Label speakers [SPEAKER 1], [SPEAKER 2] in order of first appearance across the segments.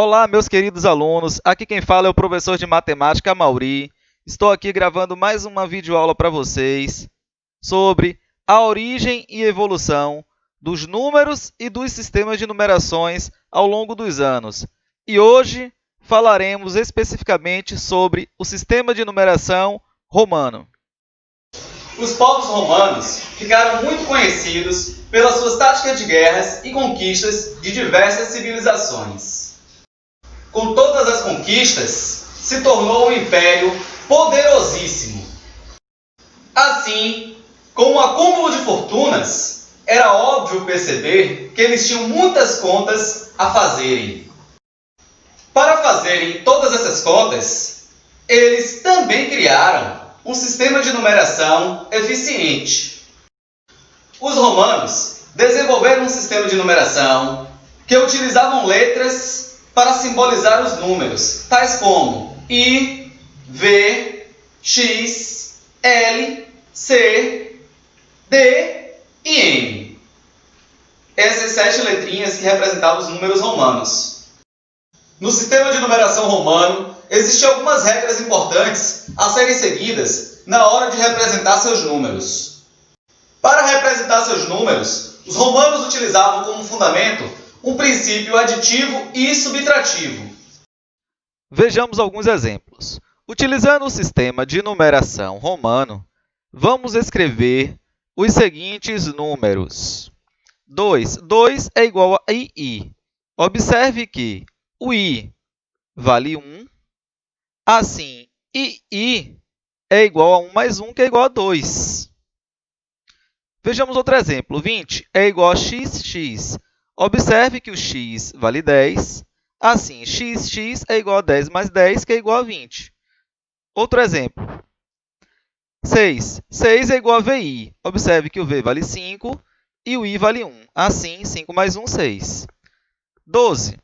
[SPEAKER 1] Olá, meus queridos alunos. Aqui quem fala é o professor de matemática, Mauri. Estou aqui gravando mais uma videoaula para vocês sobre a origem e evolução dos números e dos sistemas de numerações ao longo dos anos. E hoje falaremos especificamente sobre o sistema de numeração romano.
[SPEAKER 2] Os povos romanos ficaram muito conhecidos pelas suas táticas de guerras e conquistas de diversas civilizações. Com todas as conquistas, se tornou um império poderosíssimo. Assim, com o acúmulo de fortunas, era óbvio perceber que eles tinham muitas contas a fazerem. Para fazerem todas essas contas, eles também criaram um sistema de numeração eficiente. Os romanos desenvolveram um sistema de numeração que utilizavam letras para simbolizar os números, tais como I, V, X, L, C, D e M. Essas 7 letrinhas que representavam os números romanos. No sistema de numeração romano, existiam algumas regras importantes a serem seguidas na hora de representar seus números. Para representar seus números, os romanos utilizavam como fundamento um princípio aditivo e subtrativo.
[SPEAKER 1] Vejamos alguns exemplos. Utilizando o sistema de numeração romano, vamos escrever os seguintes números. 2 é igual a I. Observe que o I vale 1. Assim, I é igual a 1 mais 1, que é igual a 2. Vejamos outro exemplo. 20 é igual a XX. Observe que o x vale 10. Assim, x é igual a 10 mais 10, que é igual a 20. Outro exemplo. 6 é igual a VI. Observe que o V vale 5 e o I vale 1. Assim, 5 mais 1, 6. 12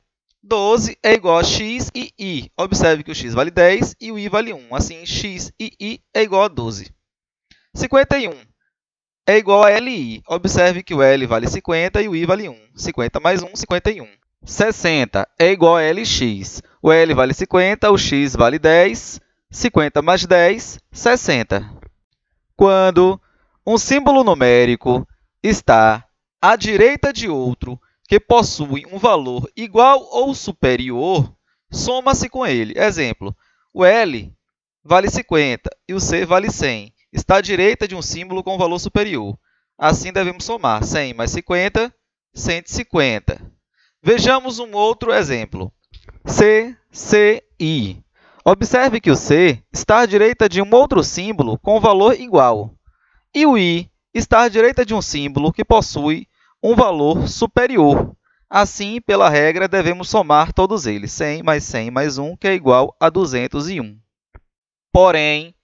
[SPEAKER 1] é igual a x e I. Observe que o x vale 10 e o I vale 1. Assim, x e I é igual a 12. 51 é igual a LI. Observe que o L vale 50 e o I vale 1. 50 mais 1, 51. 60 é igual a LX. O L vale 50, o X vale 10. 50 mais 10, 60. Quando um símbolo numérico está à direita de outro que possui um valor igual ou superior, soma-se com ele. Exemplo, o L vale 50 e o C vale 100. Está à direita de um símbolo com valor superior. Assim, devemos somar 100 mais 50, 150. Vejamos um outro exemplo. CI. Observe que o C está à direita de um outro símbolo com valor igual. E o I está à direita de um símbolo que possui um valor superior. Assim, pela regra, devemos somar todos eles. 100 mais 1, que é igual a 201. Porém,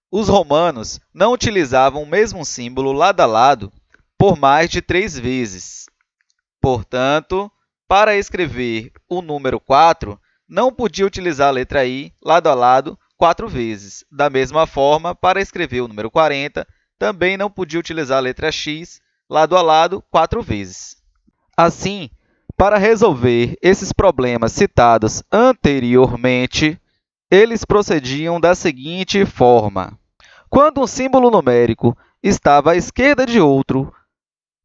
[SPEAKER 1] os romanos não utilizavam o mesmo símbolo lado a lado por mais de 3 vezes. Portanto, para escrever o número 4, não podia utilizar a letra I lado a lado 4 vezes. Da mesma forma, para escrever o número 40, também não podia utilizar a letra X lado a lado 4 vezes. Assim, para resolver esses problemas citados anteriormente, eles procediam da seguinte forma. Quando um símbolo numérico estava à esquerda de outro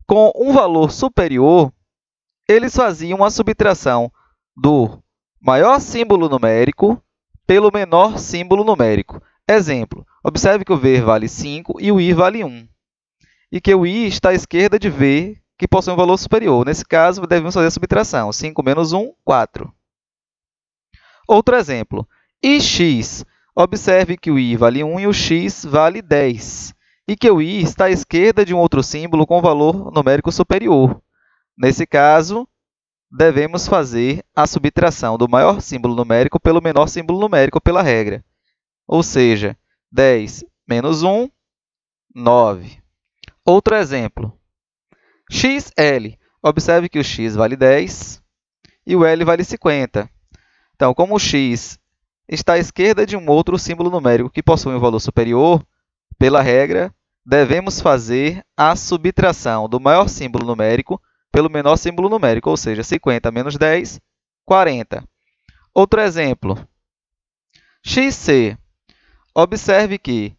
[SPEAKER 1] com um valor superior, eles faziam a subtração do maior símbolo numérico pelo menor símbolo numérico. Exemplo, observe que o V vale 5 e o I vale 1, e que o I está à esquerda de V, que possui um valor superior. Nesse caso, devemos fazer a subtração. 5 menos 1, 4. Outro exemplo, IX. Observe que o I vale 1 e o X vale 10, e que o I está à esquerda de um outro símbolo com valor numérico superior. Nesse caso, devemos fazer a subtração do maior símbolo numérico pelo menor símbolo numérico pela regra. Ou seja, 10 menos 1, 9. Outro exemplo, XL. Observe que o X vale 10 e o L vale 50. Então, como o X está à esquerda de um outro símbolo numérico que possui um valor superior, pela regra, devemos fazer a subtração do maior símbolo numérico pelo menor símbolo numérico, ou seja, 50 menos 10, 40. Outro exemplo, xc. Observe que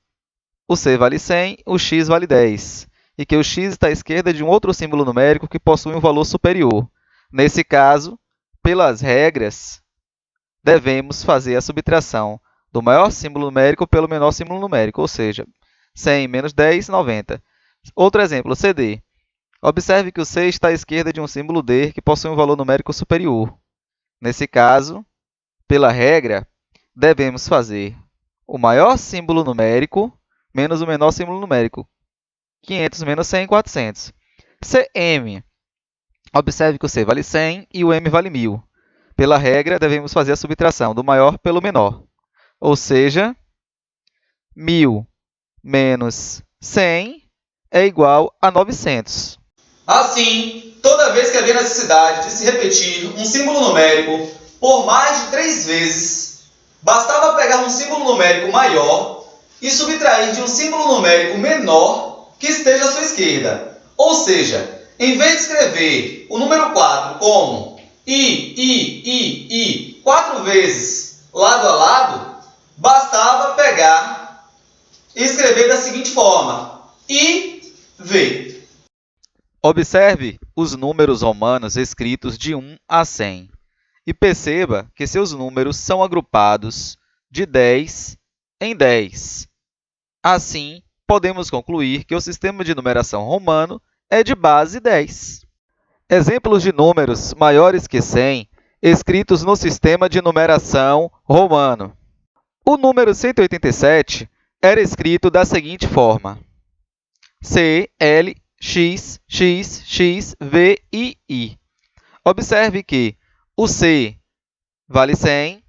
[SPEAKER 1] o c vale 100, o x vale 10, e que o x está à esquerda de um outro símbolo numérico que possui um valor superior. Nesse caso, pelas regras, devemos fazer a subtração do maior símbolo numérico pelo menor símbolo numérico, ou seja, 100 menos 10, 90. Outro exemplo, CD. Observe que o C está à esquerda de um símbolo D que possui um valor numérico superior. Nesse caso, pela regra, devemos fazer o maior símbolo numérico menos o menor símbolo numérico. 500 menos 100, 400. CM. Observe que o C vale 100 e o M vale 1.000. Pela regra, devemos fazer a subtração do maior pelo menor. Ou seja, 1.000 menos 100 é igual a 900.
[SPEAKER 2] Assim, toda vez que havia necessidade de se repetir um símbolo numérico por mais de 3 vezes, bastava pegar um símbolo numérico maior e subtrair de um símbolo numérico menor que esteja à sua esquerda. Ou seja, em vez de escrever o número 4 como I, 4 vezes lado a lado, bastava pegar e escrever da seguinte forma, IV.
[SPEAKER 1] Observe os números romanos escritos de 1 a 100 e perceba que seus números são agrupados de 10 em 10. Assim, podemos concluir que o sistema de numeração romano é de base 10. Exemplos de números maiores que 100 escritos no sistema de numeração romano. O número 187 era escrito da seguinte forma: C, L, X, X, X, V e I. Observe que o C vale 100,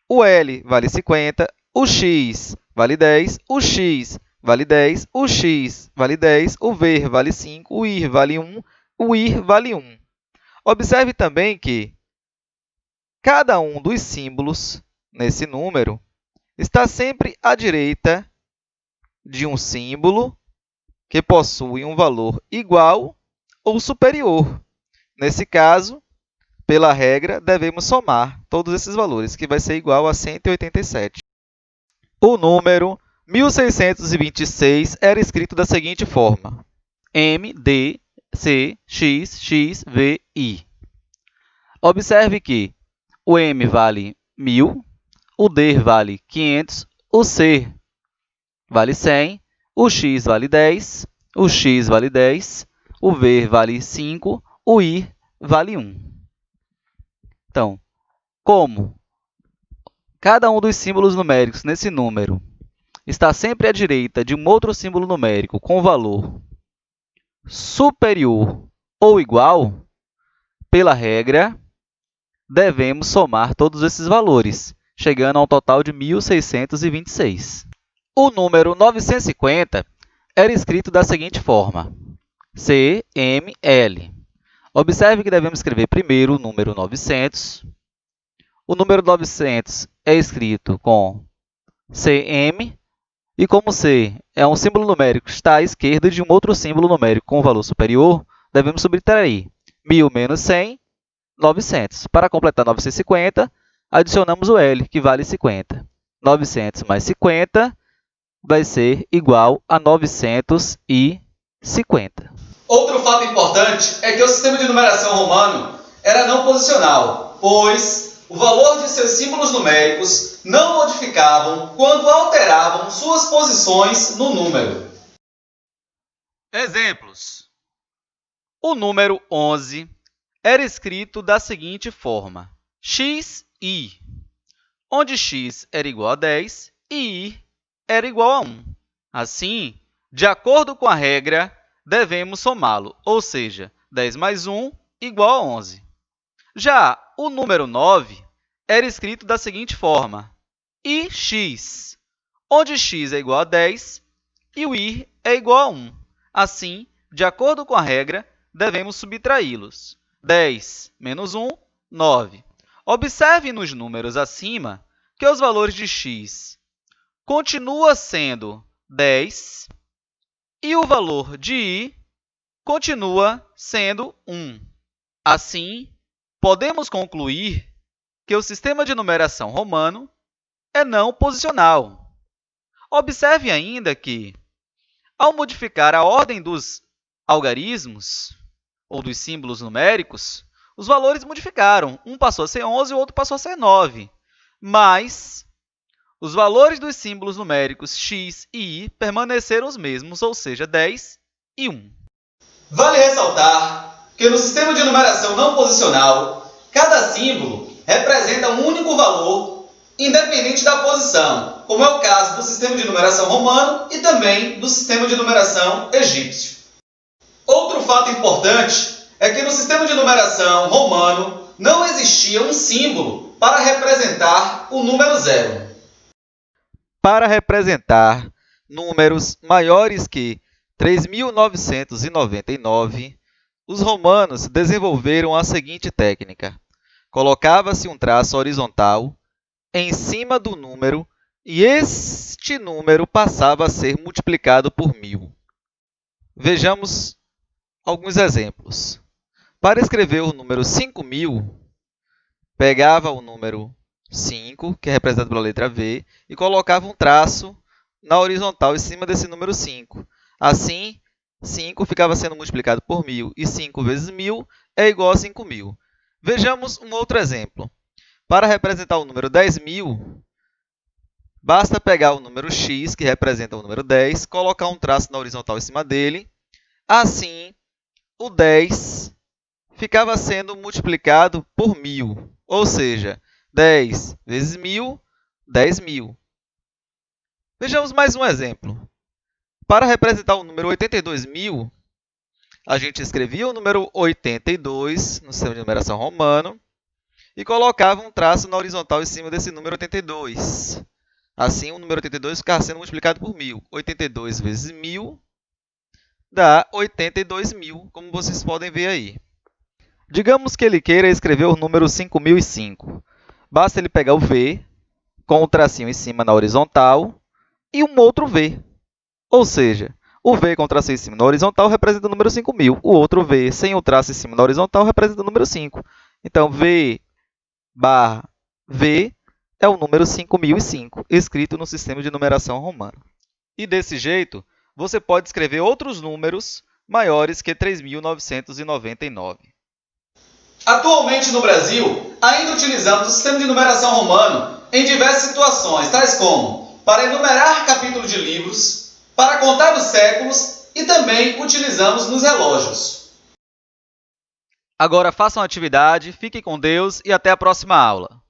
[SPEAKER 1] o L vale 50, o X vale 10, o X vale 10, o X vale 10, o V vale 5, o I vale 1, o I vale 1. Observe também que cada um dos símbolos nesse número está sempre à direita de um símbolo que possui um valor igual ou superior. Nesse caso, pela regra, devemos somar todos esses valores, que vai ser igual a 187. O número 1626 era escrito da seguinte forma: M, D, C, X, X, V, I. Observe que o M vale 1.000, o D vale 500, o C vale 100, o X vale 10, o X vale 10, o V vale 5, o I vale 1. Então, como cada um dos símbolos numéricos nesse número está sempre à direita de um outro símbolo numérico com valor superior ou igual, pela regra, devemos somar todos esses valores, chegando a um total de 1626. O número 950 era escrito da seguinte forma: CML. Observe que devemos escrever primeiro o número 900. O número 900 é escrito com CM, e como C é um símbolo numérico que está à esquerda de um outro símbolo numérico com valor superior, devemos subtrair 1.000 menos 100, 900. Para completar 950, adicionamos o L, que vale 50. 900 mais 50 vai ser igual a 950.
[SPEAKER 2] Outro fato importante é que o sistema de numeração romano era não posicional, pois o valor de seus símbolos numéricos não modificavam quando alteravam suas posições no número.
[SPEAKER 1] Exemplos. O número 11 era escrito da seguinte forma: XI, onde x era igual a 10 e i era igual a 1. Assim, de acordo com a regra, devemos somá-lo, ou seja, 10 mais 1 igual a 11. Já o número 9 era escrito da seguinte forma: ix, onde x é igual a 10 e o i é igual a 1. Assim, de acordo com a regra, devemos subtraí-los. 10 menos 1, 9. Observe nos números acima que os valores de x continuam sendo 10 e o valor de i continua sendo 1. Assim, podemos concluir que o sistema de numeração romano é não posicional. Observe ainda que, ao modificar a ordem dos algarismos, ou dos símbolos numéricos, os valores modificaram. Um passou a ser 11 e o outro passou a ser 9. Mas os valores dos símbolos numéricos x e y permaneceram os mesmos, ou seja, 10 e 1.
[SPEAKER 2] Vale ressaltar que no sistema de numeração não posicional, cada símbolo representa um único valor, independente da posição, como é o caso do sistema de numeração romano e também do sistema de numeração egípcio. Outro fato importante é que no sistema de numeração romano não existia um símbolo para representar o número zero.
[SPEAKER 1] Para representar números maiores que 3.999, os romanos desenvolveram a seguinte técnica. Colocava-se um traço horizontal em cima do número e este número passava a ser multiplicado por 1000. Vejamos alguns exemplos. Para escrever o número 5.000, pegava o número 5, que é representado pela letra V, e colocava um traço na horizontal em cima desse número 5. Assim, 5 ficava sendo multiplicado por 1000, e 5 vezes 1000 é igual a 5.000. Vejamos um outro exemplo. Para representar o número 10.000, basta pegar o número x, que representa o número 10, colocar um traço na horizontal em cima dele. Assim, o 10 ficava sendo multiplicado por 1000, ou seja, 10 vezes 1000, 10.000. Vejamos mais um exemplo. Para representar o número 82.000, a gente escrevia o número 82 no sistema de numeração romano e colocava um traço na horizontal em cima desse número 82. Assim, o número 82 ficava sendo multiplicado por 1000. 82 vezes 1000 dá 82.000, como vocês podem ver aí. Digamos que ele queira escrever o número 5.005. Basta ele pegar o V, com o tracinho em cima na horizontal, e um outro V. Ou seja, o V com o traço em cima na horizontal representa o número 5.000. O outro V sem o traço em cima na horizontal representa o número 5. Então, V barra V é o número 5.005, escrito no sistema de numeração romano. E desse jeito, você pode escrever outros números maiores que 3.999.
[SPEAKER 2] Atualmente no Brasil, ainda utilizamos o sistema de numeração romano em diversas situações, tais como para enumerar capítulos de livros, para contar os séculos e também utilizamos nos relógios.
[SPEAKER 1] Agora façam a atividade, fiquem com Deus e até a próxima aula.